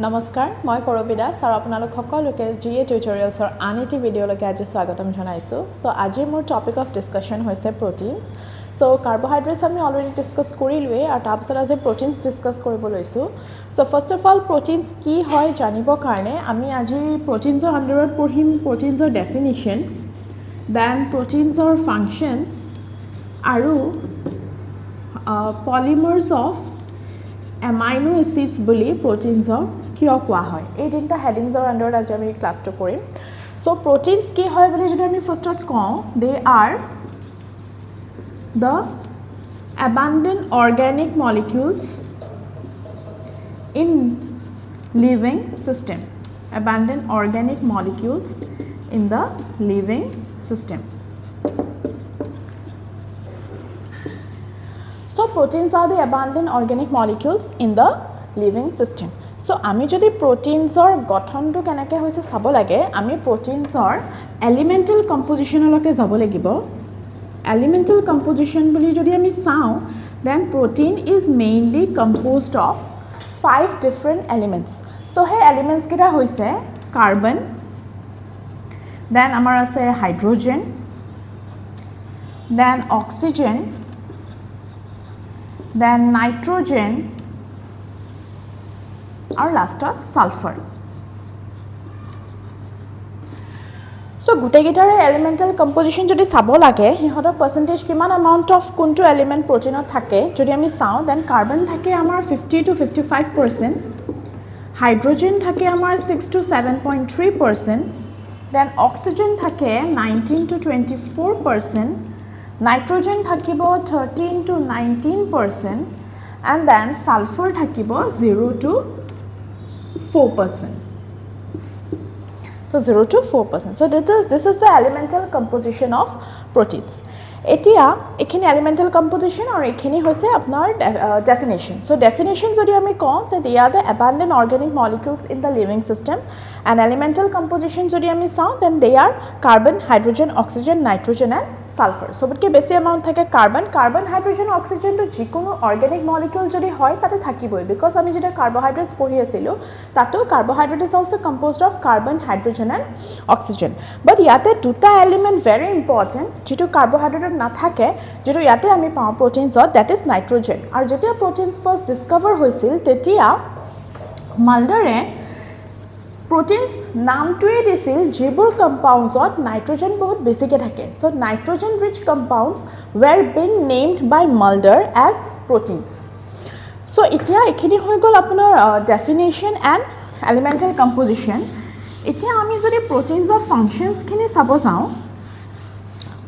নমস্কাৰ মই কৰবী দাস আৰু আপোনালোক সকলোকে GEA টিউটৰিয়েলছৰ আন এটি ভিডিঅ'লৈকে আজি স্বাগতম জনাইছো সো আজি মোৰ টপিক অফ ডিসকাশন হৈছে প্ৰটিনছ সো কাৰ্বোহাইড্ৰেটছ আমি অলৰেডি ডিসকাস কৰিলোৱে আৰু তাৰপিছত আজি প্ৰটিনছ ডিসকাস কৰিব লৈছো so first of all proteins কি হয় জানিবৰ কাৰণে আমি আজি প্ৰটিনছৰ আন্ডাৰত পঢ়িম প্ৰটিনছৰ ডেফিনিশ্যন দেন প্ৰটিনছৰ ফাংচনছ আৰু পলিমাৰ্ছ অফ Amino Acids বুলি proteins কিয় কোৱা হয় এই তিনটা হেডিংছৰ আন্ডাৰত আজি আমি ক্লাছটো কৰিম সো proteins কি হয় বুলি যদি আমি ফাৰ্ষ্টত কওঁ they are the abundant organic molecules in living system abundant organic molecules in the living system So proteins are the abundant organic molecules in the living system. So আমি যদি proteins-ৰ গঠনটো কেনেকৈ হৈছে চাব লাগে আমি proteins-ৰ elemental composition-লৈকে যাব লাগিব elemental composition বুলি যদি আমি চাওঁ then protein is mainly composed of 5 different elements. So সেই elements কেইটা হৈছে carbon then আমাৰ আছে hydrogen then oxygen then nitrogen or last sulfur so gutegitare elemental composition jodi sabo lage hihotor percentage kiman amount of kuntu element protein ot thake jodi ami sao then carbon thake amar 50 to 55% hydrogen thake amar 6 to 7.3% then oxygen thake 19 to 24% Nitrogen thakibo 13 to 19% and then sulfur thakibo 0 to 4%. So 0 to 4%. So this is the elemental composition of proteins. Etia ekhini elemental composition or ekhini hoise apnar definition. So definition jodi ami kau that they are the abundant organic molecules in the living system and elemental composition jodi ami sao then they are carbon, hydrogen, oxygen, nitrogen and sulfur. So but ke besi amount thake carbon, hydrogen, oxygen to jikono organic molecule jodi hoy tate thakiboi because ami jeta carbohydrates pori asilo tato carbohydrate is also composed of carbon, hydrogen and oxygen. But yate duta element very important jito carbohydrate na thake jito yate ami pao proteins that is nitrogen. Ar jetia proteins first discover hoisil tetia Muldere proteins নামটোৱে দিছিল যিবোৰ কম্পাউণ্ডছত nitrogen বহুত বেছিকৈ থাকে so nitrogen rich compounds were being named by Mulder as proteins so এতিয়া এখিনি হৈ গল আপোনাৰ ডেফিনিশ্যন এণ্ড এলিমেণ্টেল কম্পোজিশ্যন এতিয়া আমি যদি প্ৰটিনছৰ ফাংচনছখিনি চাব যাওঁ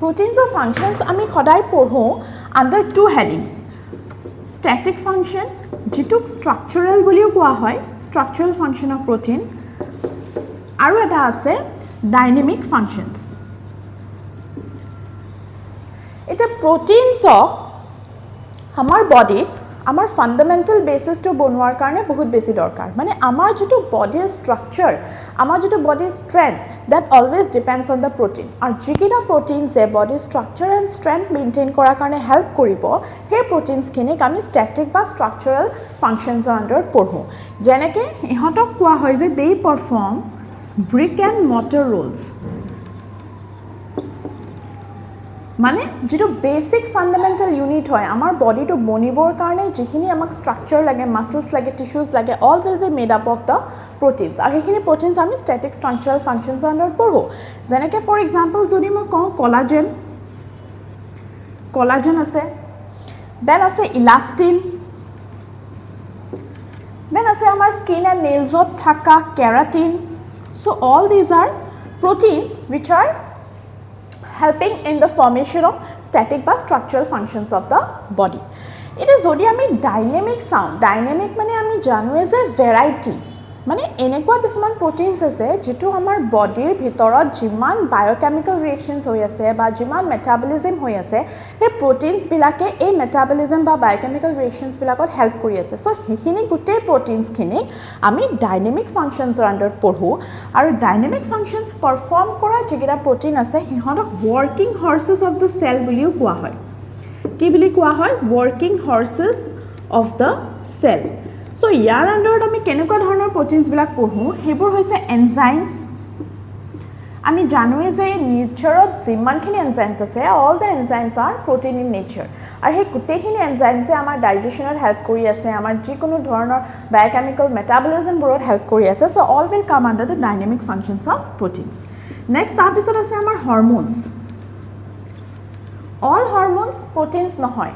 প্ৰটিনছৰ ফাংচনছ আমি সদায় পঢ়ো আণ্ডাৰ টু হেডিংছ ষ্টেটিক ফাংচন যিটোক ষ্ট্ৰাকচাৰেল বুলিও কোৱা হয় ষ্ট্ৰাকচাৰেল ফাংচন অফ প্ৰটিন আৰু এটা আছে ডাইনামিক ফাংচনছ এটা প্ৰটিনছ আমাৰ বডিত আমাৰ ফান্ডামেন্টাল বেসিসটো বনোৱাৰ কাৰণে বহুত বেছি দৰকাৰ মানে আমাৰ যেটো বডিৰ ষ্ট্ৰাকচাৰ আমাৰ যেটো বডিৰ strength that always depends on the protein আৰু যিকিটা প্ৰটিনছ এ বডিৰ ষ্ট্ৰাকচাৰ এণ্ড ষ্ট্ৰেংথ মেইনটেইন কৰাৰ কাৰণে হেল্প কৰিব সেই প্ৰটিনছখিনিক আমি ষ্টেটিক বা ষ্ট্ৰাকচাৰেল ফাংচনছৰ আণ্ডাৰত পঢ়ো যেনেকৈ ইহঁতক কোৱা হয় যে they perform brick and mortar roles মানে যেটো বেসিক ফান্ডামেন্টাল ইউনিট হয় আমাৰ বডিটো বনিবৰ কাৰণে যিখিনি আমাক ষ্ট্ৰাকচাৰ লাগে মাসলছ লাগে টিস্যুজ লাগে all will be made up of the proteins আৰু সেইখিনি proteins আমি static structural functions আণ্ডাৰত পঢ়ো যেনেকৈ ফৰ এক্সাম্পল যদি মই কওঁ collagen আছে দেন আছে ইলাষ্টিন দেন আছে আমাৰ স্কিন এণ্ড নেইলছত থকা keratin so all these are proteins which are helping in the formation of static বা structural functions of the body it is যদি আমি dynamic sound dynamic মানে আমি জানো যে variety মানে এনেকুৱা কিছুমান proteins আছে যেটো আমাৰ বডিৰ ভিতৰত যিমান বায়োকেমিক্যাল ৰিএকশনছ হৈ আছে বা যিমান মেটাবলিজম হৈ আছে সেই proteins বিলাকে এই মেটাবলিজম বা বায়োকেমিক্যাল ৰিএকশনছ বিলাকত হেল্প কৰি আছে সো হেখিনি গুটে proteins খিনি আমি ডাইনামিক ফাংচনছৰ আণ্ডাৰত পঢ়ো আৰু ডাইনামিক ফাংচনছ পাৰফৰ্ম কৰা যিকিটা protein আছে হিহঁতক working horses of the cell বুলিও কোৱা হয় কি বুলি কোৱা হয় working horses of the cell so ইয়াৰ আন্ডাৰত আমি কেনেকুৱা ধৰণৰ প্ৰটিনছবিলাক পঢ়োঁ সেইবোৰ হৈছে এনজাইমছ আমি জানোৱে যে নেচাৰত যিমানখিনি এনজাইমছ আছে all the enzymes R protein in nature আৰু সেই গোটেইখিনি এনজাইমছে আমাৰ ডাইজেশ্যনত হেল্প কৰি আছে আমাৰ যিকোনো ধৰণৰ বায়'কেমিকেল মেটাবলিজমবোৰত হেল্প কৰি আছে so' all will come under the dynamic functions of proteins next তাৰপিছত আছে আমাৰ হৰম'নছ অল হৰম'নছ প্ৰটিনছ নহয়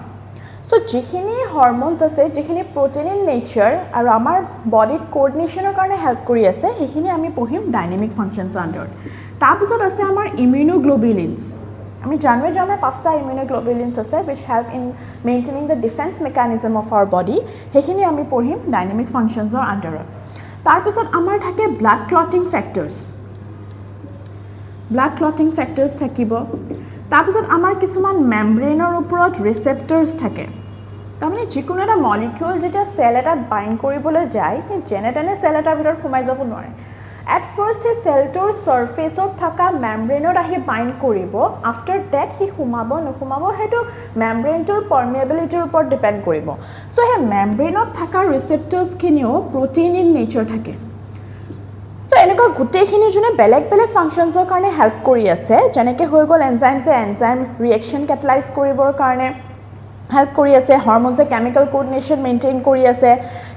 চ' যিখিনি হৰম'নছ আছে যিখিনি প্ৰটিন ইন নেচাৰ আৰু আমাৰ বডিত কোঅৰ্ডিনেশ্যনৰ কাৰণে হেল্প কৰি আছে সেইখিনি আমি পঢ়িম ডাইনামিক ফাংচনছৰ আণ্ডাৰত তাৰপিছত আছে আমাৰ ইমিউনোগ্ল'বুলিনছ আমি জানোৱে যে আমাৰ 5টা ইমিউনোগ্ল'বুলিনছ আছে which help in maintaining the defense mechanism of our body সেইখিনি আমি পঢ়িম ডাইনামিক ফাংচনছৰ আণ্ডাৰত তাৰপিছত আমাৰ থাকে ব্লাড ক্লটিং ফেক্টৰ্ছ থাকিব তাৰপিছত আমাৰ কিছুমান মেমব্ৰেইনৰ ওপৰত ৰিচেপ্টৰ্ছ থাকে তাৰমানে যিকোনো এটা মলিকিউল যেতিয়া চেল এটাত বাইণ্ড কৰিবলৈ যায় সেই যেনে তেনে চেল এটাৰ ভিতৰত সোমাই যাব নোৱাৰে এট ফাৰ্ষ্ট সেই চেলটোৰ ছাৰ্ফেচত থকা মেমব্ৰেইনত আহি বাইণ্ড কৰিব আফটাৰ ডেট সি সোমাব নোসোমাব সেইটো মেমব্ৰেইনটোৰ পাৰ্মিয়েবিলিটিৰ ওপৰত ডিপেণ্ড কৰিব চ' সেই মেমব্ৰেইনত থকা ৰিচেপ্টৰ্ছখিনিও প্ৰটিন ইন নেচাৰ থাকে চ' এনেকুৱা গোটেইখিনি যোনে বেলেগ বেলেগ ফাংচনছৰ কাৰণে হেল্প কৰি আছে যেনেকৈ হৈ গ'ল এনজাইমছে এনজাইম ৰিয়েকশ্যন কেটালাইজ কৰিবৰ কাৰণে হেল্প কৰি আছে হৰম'নছে কেমিকেল কোঅৰ্ডিনেশ্যন মেইনটেইন কৰি আছে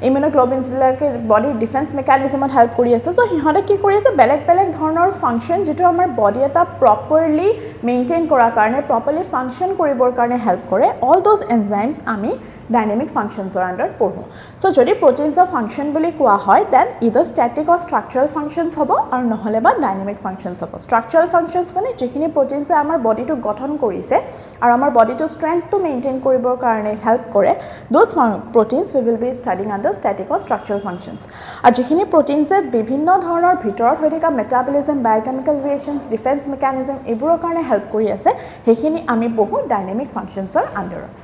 ইমিউনোগ্ল'বুলিনছবিলাকে বডিৰ ডিফেন্স মেকানিজমত হেল্প কৰি আছে চ' সিহঁতে কি কৰি আছে বেলেগ বেলেগ ধৰণৰ ফাংচন যিটো আমাৰ বডি এটা প্ৰপাৰলি মেইনটেইন কৰাৰ কাৰণে প্ৰপাৰলি ফাংচন কৰিবৰ কাৰণে হেল্প কৰে অল দ'জ এনজাইমছ আমি ডাইনামিক ফাংচনছৰ আণ্ডাৰত পঢ়োঁ চ' যদি প্ৰটিনছৰ ফাংচন বুলি কোৱা হয় then ইদাৰ static or structural functions হ'ব আৰু নহ'লে বা ডাইনামিক ফাংচনছ হ'ব ষ্ট্ৰাকচাৰেল ফাংচনছ মানে যিখিনি প্ৰটিনছে আমাৰ বডিটো গঠন কৰিছে আৰু আমাৰ বডিটো ষ্ট্ৰেংথটো মেইনটেইন কৰিবৰ কাৰণে হেল্প কৰে those proteins we will be studying under static or structural functions আৰু যিখিনি প্ৰটিনছে বিভিন্ন ধৰণৰ ভিতৰত হৈ থকা metabolism biochemical reactions defence mechanism এইবোৰৰ কাৰণে হেল্প কৰি আছে সেইখিনি আমি পঢ়োঁ ডাইনামিক ফাংচনছৰ আণ্ডাৰত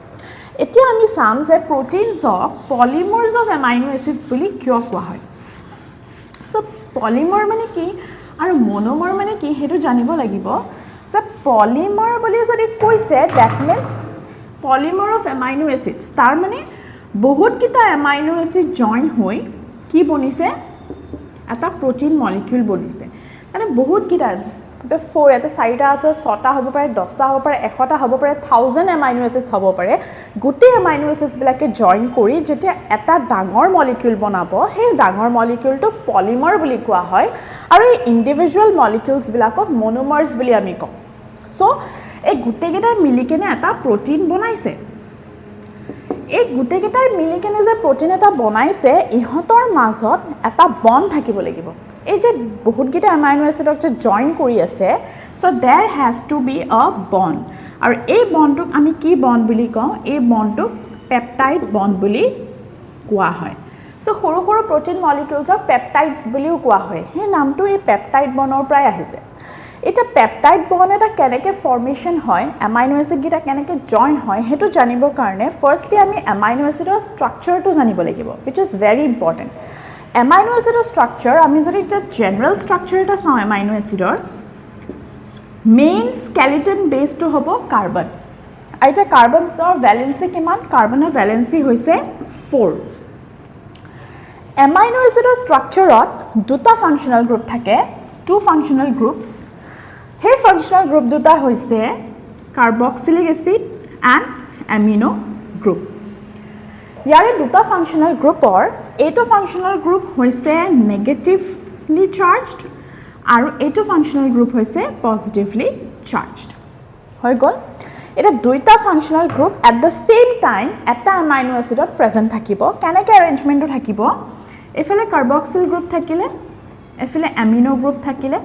এতিয়া আমি চাম যে প্ৰটিনছক পলিমাৰ্ছ অফ এমাইনো এচিডছ বুলি কিয় কোৱা হয় চ' পলিমাৰ মানে কি আৰু মনোমাৰ মানে কি সেইটো জানিব লাগিব যে পলিমাৰ বুলি যদি কৈছে that means polymer of amino acids তাৰ মানে বহুতকেইটা এমাইনো এচিড জইন হৈ কি বনিছে এটা প্ৰটিন মলিকিউল বনিছে মানে বহুতকেইটা এতিয়া 4 ইয়াতে 4টা আছে 6টা হ'ব পাৰে 10টা হ'ব পাৰে 100টা হ'ব পাৰে 1000 এমাইনো এচিডছ হ'ব পাৰে গোটেই এমাইনো এচিডছবিলাকে জইন কৰি যেতিয়া এটা ডাঙৰ মলিকিউল বনাব সেই ডাঙৰ মলিকিউলটোক পলিমাৰ বুলি কোৱা হয় আৰু এই ইণ্ডিভিজুৱেল মলিকিউলছবিলাকক মনোমাৰ্ছ বুলি আমি কওঁ চ' এই গোটেইকেইটাই মিলি কেনে এটা প্ৰটিন বনাইছে এই গোটেইকেইটাই মিলি কেনে যে প্ৰটিন এটা বনাইছে ইহঁতৰ মাজত এটা বণ্ড থাকিব লাগিব এই যে বহুতকেইটা এমাইনো এচিডক যে জইন কৰি আছে so' they have to be a bond আৰু এই বণ্ডটোক আমি কি বণ্ড বুলি কওঁ এই বণ্ডটোক পেপটাইড বণ্ড বুলি কোৱা হয় চ' সৰু সৰু প্ৰটিন মলিকিউলছক পেপটাইডছ বুলিও কোৱা হয় সেই নামটো এই পেপটাইড বণ্ডৰ পৰাই আহিছে এতিয়া পেপটাইড বণ্ড এটা কেনেকৈ ফৰ্মেশ্যন হয় এমাইনো এচিডকেইটা কেনেকৈ জইন হয় সেইটো জানিবৰ কাৰণে ফাৰ্ষ্টলি আমি এমাইনো এচিডৰ ষ্ট্ৰাকচাৰটো জানিব লাগিব wish is very important amino এচিডৰ ষ্ট্ৰাকচাৰ আমি যদি এতিয়া জেনেৰেল ষ্ট্ৰাকচাৰ এটা চাওঁ এমাইনো এচিডৰ মেইন স্কেলিটন বেছটো হ'ব কাৰ্বন আৰু এতিয়া কাৰ্বনৰ ভেলেঞ্চি কিমান কাৰ্বনৰ ভেলেঞ্চি হৈছে 4 এমাইনো এচিডৰ ষ্ট্ৰাকচাৰত দুটা ফাংচনেল গ্ৰুপ থাকে 2 ফাংচনেল গ্ৰুপছ সেই ফাংচনেল গ্ৰুপ দুটা হৈছে carboxylic acid and amino group ইয়াৰে দুটা ফাংচনেল গ্ৰুপৰ এইটো ফাংচনেল গ্ৰুপ হৈছে নেগেটিভলি চাৰ্জড আৰু এইটো ফাংচনেল গ্ৰুপ হৈছে পজিটিভলি চাৰ্জড হৈ গ'ল এটা দুইটা functional group at the same time এটা এমাইনো এচিডত প্ৰেজেণ্ট থাকিব কেনেকৈ এৰেঞ্জমেণ্টটো থাকিব এইফালে কাৰ্বক্সিল গ্ৰুপ থাকিলে এইফালে এমিনো গ্ৰুপ থাকিলে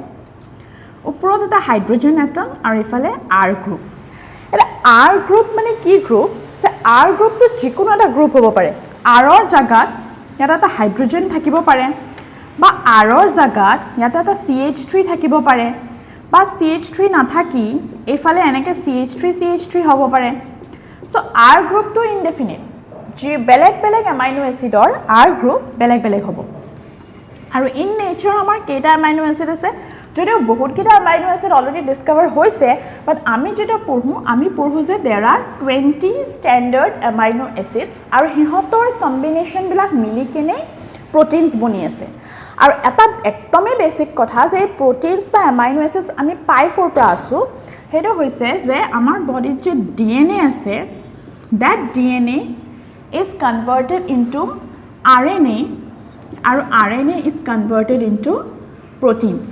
ওপৰত এটা হাইড্ৰজেন এটম আৰু এইফালে আৰ গ্ৰুপ এটা আৰ গ্ৰুপ মানে কি গ্ৰুপ যে আৰ গ্ৰুপটো যিকোনো এটা গ্ৰুপ হ'ব পাৰে আৰৰ জাগাত ইয়াত এটা হাইড্ৰজেন থাকিব পাৰে বা আৰৰ জাগাত ইয়াত এটা CH3 থাকিব পাৰে বা CH3 নাথাকি এইফালে এনেকৈ CH3 হ'ব পাৰে চ' আৰ গ্ৰুপটো ইনডেফিনিট যি বেলেগ বেলেগ এমাইনো এচিডৰ আৰ গ্ৰুপ বেলেগ বেলেগ হ'ব আৰু ইন নেচাৰ আমাৰ কেইটা এমাইনো এচিড আছে যদিও বহুতকেইটা এমাইনো এচিড অলৰেডি ডিস্কভাৰ হৈছে বাট আমি যেটা পঢ়ো যে দেৰ আৰ 20 ষ্টেণ্ডাৰ্ড এমাইনো এচিডছ আৰু সিহঁতৰ কম্বিনেশ্যনবিলাক মিলি কেনে প্ৰটিনছ বনি আছে আৰু এটা একদমেই বেছিক কথা যে প্ৰটিনছ বা এমাইনো এচিডছ আমি পাই ক'ৰ পৰা আছোঁ সেইটো হৈছে যে আমাৰ বডিত যে DNA আছে that DNA is converted into RNA আৰু RNA is converted into proteins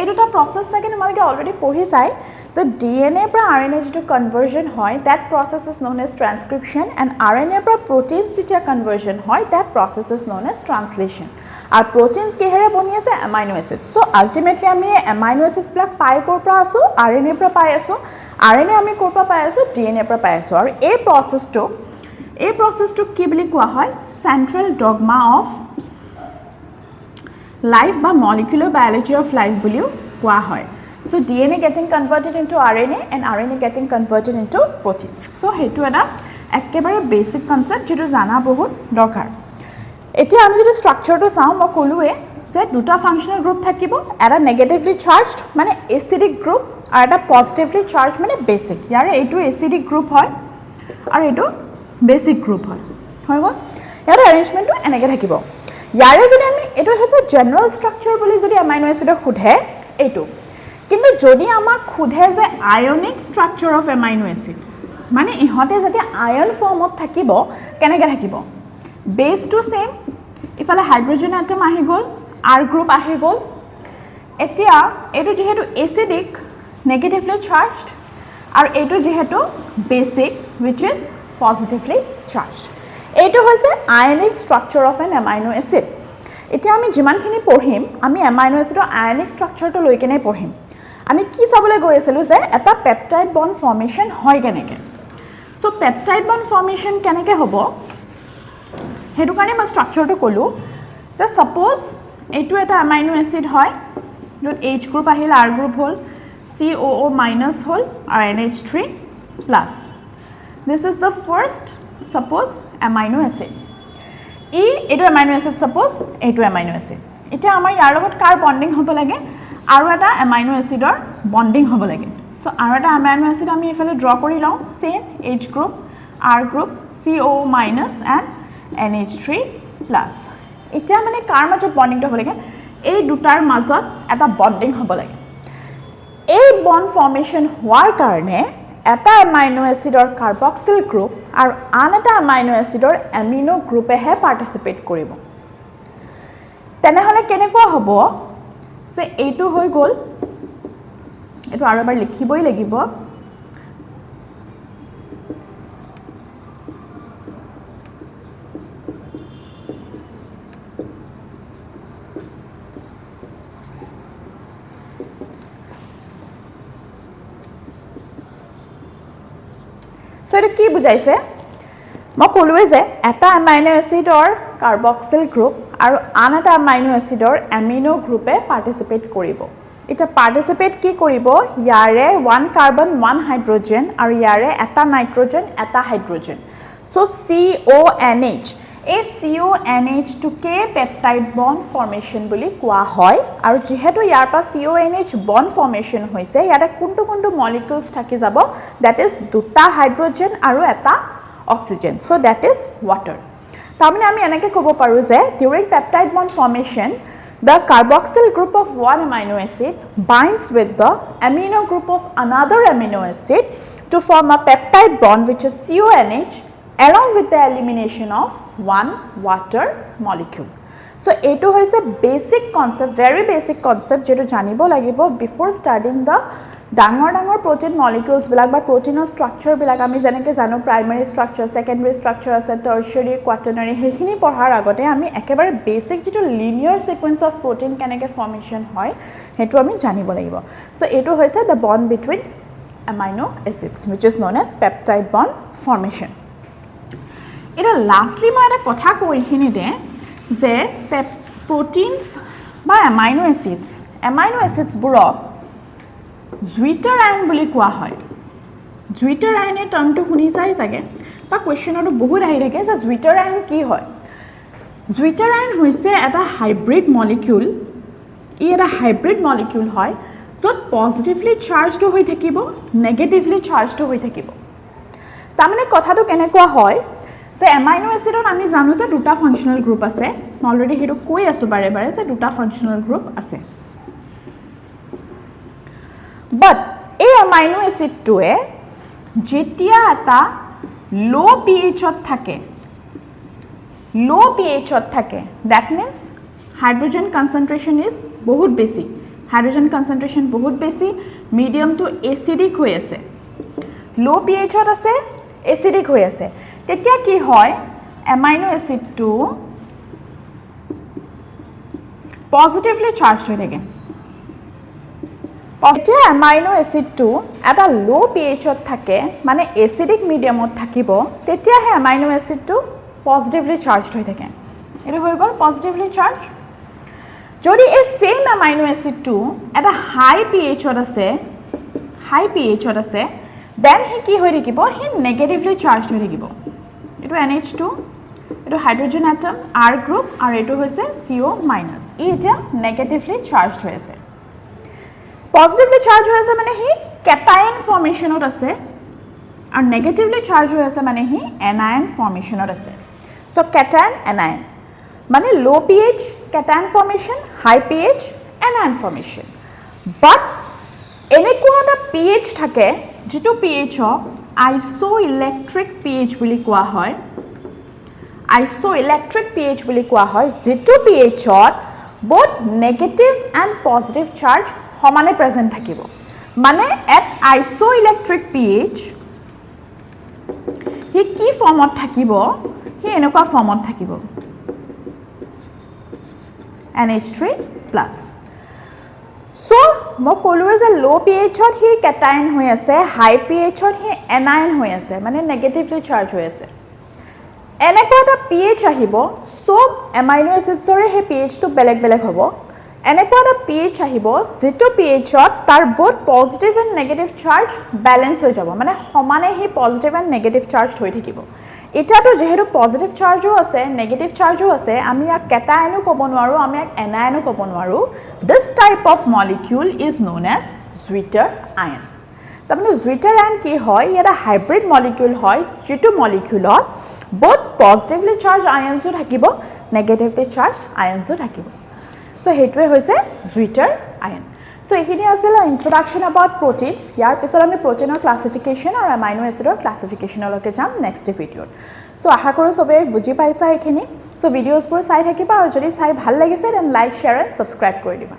এই দুটা প্ৰসেস থাকে তোমালোকে অলৰেডি পঢ়ি চাই যে DNA পৰা RNA যেটো কনভাৰ্জন হয় that process is known as transcription and RNA পৰা proteins যেতিয়া কনভাৰ্জন হয় that process is known as translation আৰু proteins কিহেৰে বনি আছে amino acids so ultimately আমি amino acids বিলাক পাই ক'ৰ পৰা আছো RNA পৰা পাই আছো RNA আমি ক'ৰ পৰা পাই আছো DNA পৰা পাই আছো আৰু এই প্ৰসেসটো কি বুলি কোৱা হয় central dogma of life বা molecular biology of life বুলিও কোৱা হয় so DNA getting converted into RNA and RNA getting converted into protein so হেতু এটা একেবাৰে বেসিক কনসেপ্ট যেটো জানা বহুত দৰকাৰ এতিয়া আমি যদি স্ট্ৰাকচাৰটো চাওঁ মই কলোৱে যে দুটা ফাংশনাল গ্ৰুপ থাকিব এটা নেগেটিভলি চাৰ্জড মানে এসিডিক গ্ৰুপ আৰু এটা পজিটিভলি চাৰ্জড মানে বেসিক ইয়াৰে এইটো এসিডিক গ্ৰুপ হয় আৰু এইটো বেসিক গ্ৰুপ হয় হৈ গ'ল ইয়াৰ এৰেঞ্জমেন্টটো এনেকৈ থাকিব ইয়াৰে যদি আমি এটো হৈছে জেনাৰেল স্ট্ৰাকচাৰ বুলি যদি এমাইনো এসিডক খুধে এইটো কিন্তু যদি আমাক খুধে যে ionic structure of amino acid মানে ইহতে যদি আয়ন ফৰ্মত থাকিব কেনেকৈ থাকিব বেসটো সেম ইফালে হাইড্ৰোজেন এটম আহি গ'ল R গ্ৰুপ আহি গ'ল এতিয়া এটো যেহেতু এসিডিক নেগেটিভলি চাৰ্জড আৰু এটো যেহেতু basic which is positively charged এইটো হৈছে ionic structure of N amino acid এতিয়া আমি যিমানখিনি পঢ়িম আমি এমাইনো এসিডৰ আয়নিক স্ট্ৰাকচাৰটো লৈ কেনে পঢ়িম আমি কি চাবলৈ গৈ আছিলোঁ যে এটা পেপটাইড বন্ড ফৰ্মেশন হয় কেনেকৈ সো পেপটাইড বন্ড ফৰ্মেশন কেনেকৈ হ'ব হেতু কাৰণে মই স্ট্ৰাকচাৰটো ক'লো যে সাপোজ এইটো এটা এমাইনো এসিড হয় য'ত H গ্ৰুপ আহিল R গ্ৰুপ হ'ল COO মাইনাছ হ'ল আৰু NH3 plus this is the first suppose amino acid এইটো amino acid suppose এইটো amino acid এটা আমাৰ ইয়াৰ লগত কাৰ বন্ডিং হ'ব লাগে আৰু এটা amino acidৰ বন্ডিং হ'ব লাগে সো আৰু এটা amino acid আমি ইফালে ড্ৰ কৰি লওঁ same H group R group COO minus and NH3 plus এটা মানে কাৰ মাজত বন্ডিংটো হ'ব লাগে এই দুটাৰ মাজত এটা বন্ডিং হ'ব লাগে এই বন্ড ফৰ্মেশন হোৱাৰ কাৰণে এটা এমাইনো এসিডৰ কাৰ্বক্সিল গ্ৰুপ আৰু আন এটা এমাইনো এসিডৰ এমিনো গ্ৰুপেহে পাৰ্টিসিপেট কৰিব তেনেহলে কেনেকুৱা হ'ব যে এইটো হৈ গ'ল এইটো আৰু এবাৰ লিখিবই লাগিব সো এটা কি বুজাইছে মই কলোৱে যে এটা এমাইনো এসিডৰ কাৰ্বক্সিল গ্ৰুপ আৰু আন এটা এমাইনো এসিডৰ এমিনো গ্ৰুপে পাৰ্টিসিপেট কৰিব এটা পাৰ্টিসিপেট কি কৰিব ইয়াৰে 1 কাৰ্বন 1 হাইড্ৰোজেন আৰু ইয়াৰে এটা নাইট্ৰোজেন এটা হাইড্ৰোজেন সো CONH এই CONH টোকে পেপটাইড বন্ড ফৰ্মেশন বুলি কোৱা হয় আৰু যেহেতু ইয়াৰ পৰা CONH বন্ড ফৰ্মেশন হৈছে ইয়াতে কোনটো কোনটো মলিকিউলছ থাকি যাব দ্যাট ইজ দুটা হাইড্ৰোজেন আৰু এটা oxygen so that is water তাৰমানে আমি এনেকৈ ক'ব পাৰোঁ যে during peptide bond formation the carboxyl group of one amino acid binds with the amino group of another amino acid to form a peptide bond which is CONH along with the elimination of one water molecule. So eto hoise basic concept, very basic concept jeto janibo lagibo before studying the dangor protein molecules bilak ba protein structure bilak ami jeneke jano primary structure, secondary structure ase, tertiary, quaternary hekhini porhar agote ami ekebare basic jeto linear sequence of protein keneke formation hoy hetu ami janibo lagibo. So eto hoise the bond between amino acids which is known as peptide bond formation. Eta lastly moi eta kotha koi hini de যে proteins বা amino acids burok Zwitter ion বুলি কোৱা হয় Zwitter ion এ টাৰ্মটো শুনি চাই সাগে বা কোৱেশ্চনটো বহুত আহি থাকে যে Zwitter ion কি হয় Zwitter ion হৈছে এটা হাইব্ৰিড মলিকিউল ই এটা হাইব্ৰিড মলিকিউল হয় য'ত পজিটিভলি চাৰ্জড হৈ থাকিব নেগেটিভলি চাৰ্জড হৈ থাকিব তাৰমানে কথাটো কেনেকুৱা হয় যে এমাইনো এচিডত আমি জানো যে দুটা ফাংচনেল গ্ৰুপ আছে মই অলৰেডি হেতু কৈ আছো বাৰে বাৰে যে দুটা ফাংচনেল গ্ৰুপ আছে বাট এই এমাইনো এচিডটোৱে যেতিয়া এটা লো পিএইচত থাকে দ্যাট মিন্স হাইড্ৰোজেন কনসেন্ট্ৰেশন ইজ বহুত বেছি হাইড্ৰোজেন কনসেন্ট্রেশন বহুত বেছি মিডিয়ামটো এসিডিক হৈ আছে লো পিএইচত আছে এসিডিক হৈ আছে তেতিয়া কি হয় এমাইনো এসিডটো পজিটিভলি চাৰ্জড হৈ থাকে যেতিয়া এমাইনো এসিডটো এটা লো পিএইচত থাকে মানে এসিডিক মিডিয়ামত থাকিব তেতিয়া হে এমাইনো এসিডটো পজিটিভলি চাৰ্জড হৈ থাকে এটো হৈ গ'ল পজিটিভলি চাৰ্জ যদি এই সেম এমাইনো এসিডটো এটা হাই পিএইচত আছে দেন হি কি হৈ থাকিব হি নেগেটিভলি চাৰ্জড হৈ থাকিব এটো NH2 এটো হাইড্ৰোজেন এটম R গ্ৰুপ আৰু এটো হৈছে CO- ই এটা নেগেটিভলি চাৰ্জড হৈ আছে পজিটিভলি চাৰ্জ হৈ আছে মানে হি কেটায়ন ফৰ্মেশনত আছে আৰু নেগেটিভলি চাৰ্জ হৈ আছে মানে হি এনায়ন ফৰ্মেশনত আছে সো কেটায়ন এনায়ন মানে লো pH cation formation high pH anion formation but এনেকুৱা এটা pH থাকে যেটো pH আইসোইলেক্ট্ৰিক pH বুলি কোৱা হয় যেটো pH both negative and positive charge সমানে প্ৰেজেন্ট থাকিব মানে at isoelectric pH হি কি ফৰ্মত থাকিব হি এনেকুৱা ফৰ্মত থাকিব NH3+. So, মই কলোৱে যে লো পিএইচত হি কেটায়ন হৈ আছে হাই পিএইচত হি এনায়ন হৈ আছে মানে নেগেটিভলি চাৰ্জ হৈ আছে এনেকুৱা এটা পিএইচ আহিব সব এমাইনো এসিডছৰে হে পিএইচটো বেলেগ বেলেগ হ'ব এনেকুৱা এটা পিএইচ আহিব যেটো পিএইচত তাৰ both positive and negative charge balance হৈ যাব মানে সমানে হি পজিটিভ এণ্ড নেগেটিভ চাৰ্জ হৈ থাকিব এটাটো যেহেতু পজিটিভ চাৰ্জও আছে নেগেটিভ চাৰ্জও আছে আমি ইয়াক কেটায়নো ক'ব নোৱাৰো আমি ইয়াক এনায়নো ক'ব নোৱাৰো this type of molecule is known as Zwitter ion তাৰমানে Zwitter ion কি হয় এটা হাইব্ৰিড মলিকিউল হয় যেটো মলিকিউলত both পজিটিভলি চাৰ্জ আয়নসও থাকিব নেগেটিভলি চাৰ্জ আয়নসও থাকিব সো হেতুৱে হৈছে Zwitter ion সো এখিনি আছিল ইন্ট্ৰোডাকশন অ্যাবাউট প্ৰটিনস ইয়াৰ পিছত আমি প্ৰটিনৰ ক্লাসিফিকেশন আৰু এমাইনো এসিডৰ ক্লাসিফিকেশনলৈকে যাম নেক্সট ভিডিঅত সো আশা কৰো সবে বুজি পাইছা এখিনি সো ভিডিঅ'ছবোৰ চাই থাকিবা আৰু যদি চাই ভাল লাগিছে then like share and subscribe কৰি দিবা